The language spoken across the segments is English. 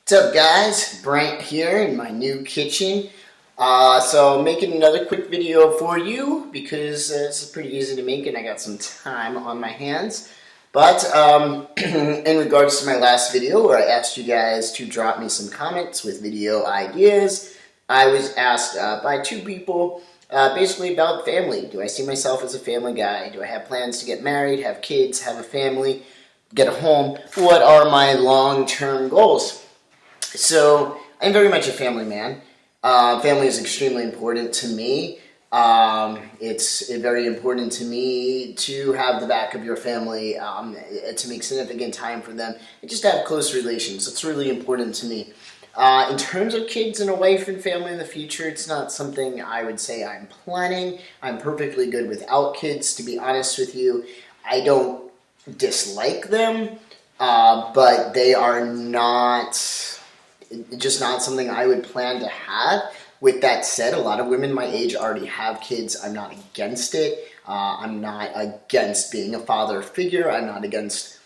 What's up, guys? Brent here in my new kitchen. So I'm making another quick video for you because it's pretty easy to make and I got some time on my hands. But in regards to my last video where I asked you guys to drop me some comments with video ideas, I was asked by two people basically about family. Do I see myself as a family guy? Do I have plans to get married, have kids, have a family, get a home? What are my long-term goals? So I'm very much a family man. Family is extremely important to me. It's very important to me to have the back of your family, to make significant time for them, and just to have close relations. It's really important to me. In terms of kids and a wife and family in the future, it's not something I would say I'm planning. I'm perfectly good without kids, to be honest with you. I don't dislike them, but they are just not something I would plan to have. With that said, a lot of women my age already have kids. I'm not against it. I'm not against being a father figure. I'm not against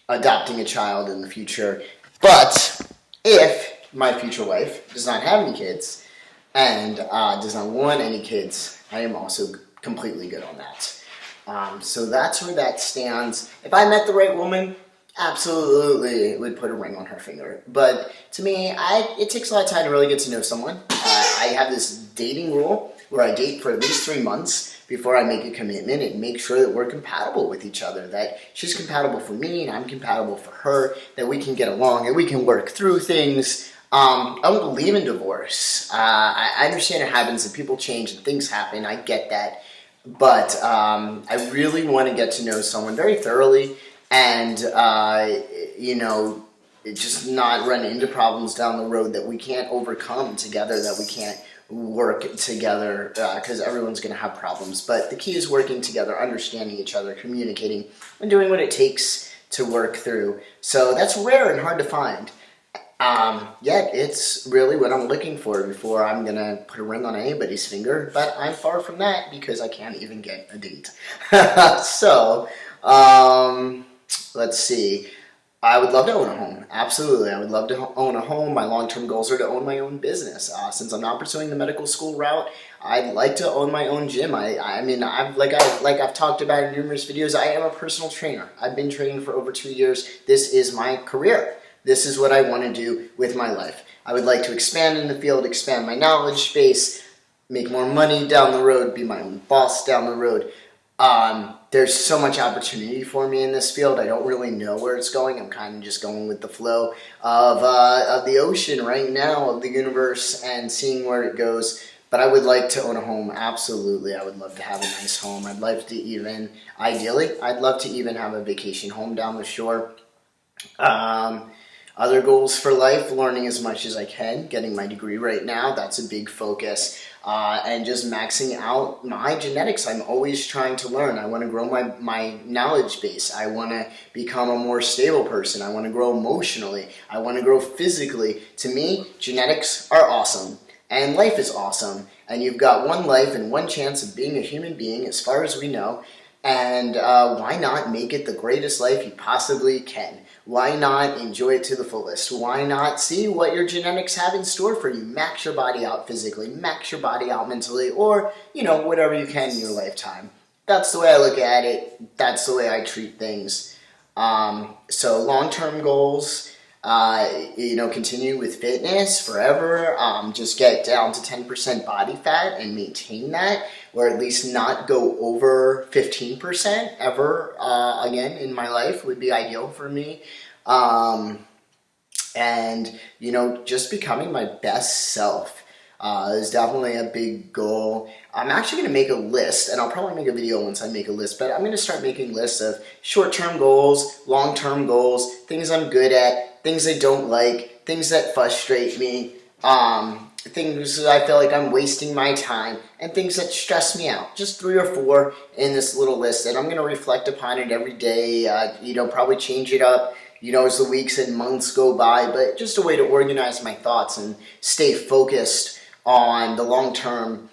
adopting a child in the future. But if my future wife does not have any kids and does not want any kids, I am also completely good on that. So that's where that stands. If I met the right woman, absolutely would put a ring on her finger. But to me, it takes a lot of time to really get to know someone. I have this dating rule where I date for at least 3 months before I make a commitment and make sure that we're compatible with each other, that she's compatible for me and I'm compatible for her, that we can get along and we can work through things. I don't believe in divorce. I understand it happens and people change and things happen. I get that. But I really want to get to know someone very thoroughly and, just not run into problems down the road that we can't overcome together, that we can't work together, because everyone's going to have problems. But the key is working together, understanding each other, communicating, and doing what it takes to work through. So that's rare and hard to find. Yet it's really what I'm looking for before I'm going to put a ring on anybody's finger. But I'm far from that because I can't even get a date. So, let's see. I would love to own a home. Absolutely. I would love to own a home. My long-term goals are to own my own business. Since I'm not pursuing the medical school route, I'd like to own my own gym. I've talked about in numerous videos, I am a personal trainer. I've been training for over 2 years. This is my career. This is what I want to do with my life. I would like to expand in the field, expand my knowledge base, make more money down the road, be my own boss down the road. There's so much opportunity for me in this field. I don't really know where it's going. I'm kind of just going with the flow of the ocean right now, of the universe, and seeing where it goes. But I would like to own a home. Absolutely. I would love to have a nice home. Ideally, I'd love to even have a vacation home down the shore. Other goals for life, learning as much as I can, getting my degree right now, that's a big focus, and just maxing out my genetics. I'm always trying to learn. I want to grow my knowledge base. I want to become a more stable person. I want to grow emotionally. I want to grow physically. To me, genetics are awesome, and life is awesome, and you've got one life and one chance of being a human being as far as we know, and why not make it the greatest life you possibly can? Why not enjoy it to the fullest? Why not see what your genetics have in store for you? Max your body out physically, max your body out mentally, or, whatever you can in your lifetime. That's the way I look at it. That's the way I treat things. So long-term goals, continue with fitness forever. Just get down to 10% body fat and maintain that, or at least not go over 15% ever again in my life would be ideal for me. Just becoming my best self is definitely a big goal. I'm actually going to make a list, and I'll probably make a video once I make a list, but I'm going to start making lists of short-term goals, long-term goals, things I'm good at, things I don't like, things that frustrate me, things that I feel like I'm wasting my time, and things that stress me out. Just 3 or 4 in this little list, and I'm going to reflect upon it every day, probably change it up, as the weeks and months go by, but just a way to organize my thoughts and stay focused on the long term,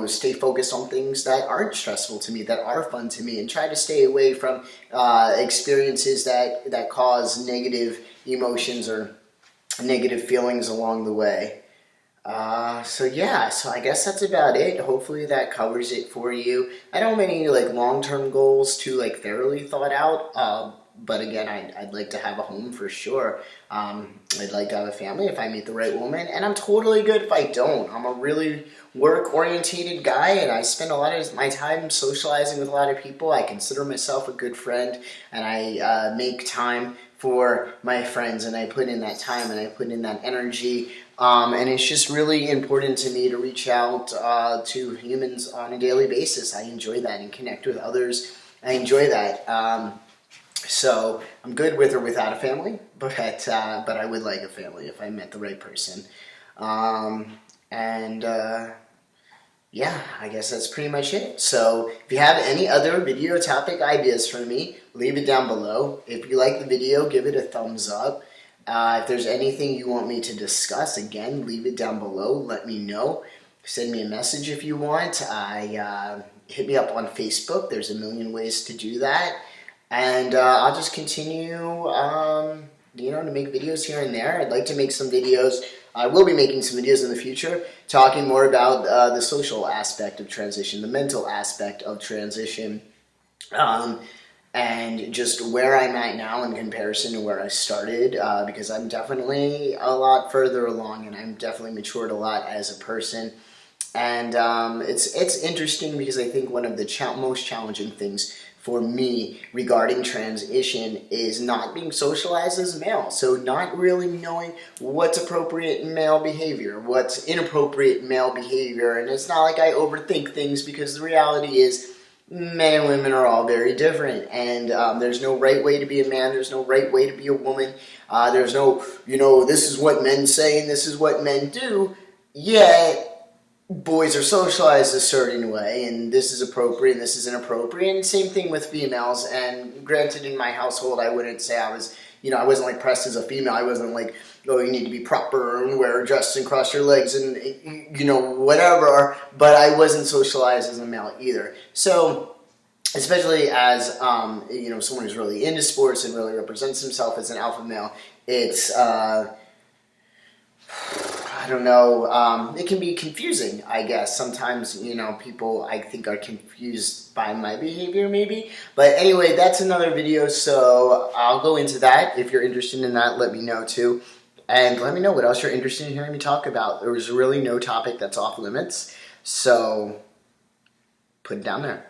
stay focused on things that aren't stressful to me, that are fun to me, and try to stay away from experiences that cause negative emotions or negative feelings along the way. So yeah, so I guess that's about it. Hopefully that covers it for you. I don't have any like long-term goals to like thoroughly thought out. But again, I'd like to have a home for sure. I'd like to have a family if I meet the right woman, and I'm totally good if I don't. I'm a really work-orientated guy, and I spend a lot of my time socializing with a lot of people. I consider myself a good friend, and I make time for my friends, and I put in that time and I put in that energy. And it's just really important to me to reach out to humans on a daily basis. I enjoy that and connect with others. I enjoy that. So I'm good with or without a family, but I would like a family if I met the right person. And yeah, I guess that's pretty much it. So if you have any other video topic ideas for me, leave it down below. If you like the video, give it a thumbs up. If there's anything you want me to discuss, again, leave it down below. Let me know. Send me a message if you want. Hit me up on Facebook. There's a million ways to do that. And I'll just continue, to make videos here and there. I'd like to make some videos. I will be making some videos in the future talking more about the social aspect of transition, the mental aspect of transition, and just where I'm at now in comparison to where I started, because I'm definitely a lot further along and I'm definitely matured a lot as a person. And it's interesting because I think one of the most challenging things for me regarding transition is not being socialized as a male. So not really knowing what's appropriate male behavior, what's inappropriate male behavior. And it's not like I overthink things, because the reality is men and women are all very different. And there's no right way to be a man. There's no right way to be a woman. There's no, this is what men say and this is what men do. Yet boys are socialized a certain way, and this is appropriate and this is inappropriate, and same thing with females. And granted, in my household, I wouldn't say I was, I wasn't like pressed as a female. I wasn't like, oh, you need to be proper and wear a dress and cross your legs and, whatever, but I wasn't socialized as a male either. So, especially as, someone who's really into sports and really represents himself as an alpha male, it's, I don't know, it can be confusing, I guess. Sometimes, people, I think, are confused by my behavior, maybe. But anyway, that's another video, so I'll go into that. If you're interested in that, let me know, too. And let me know what else you're interested in hearing me talk about. There was really no topic that's off limits, so put it down there.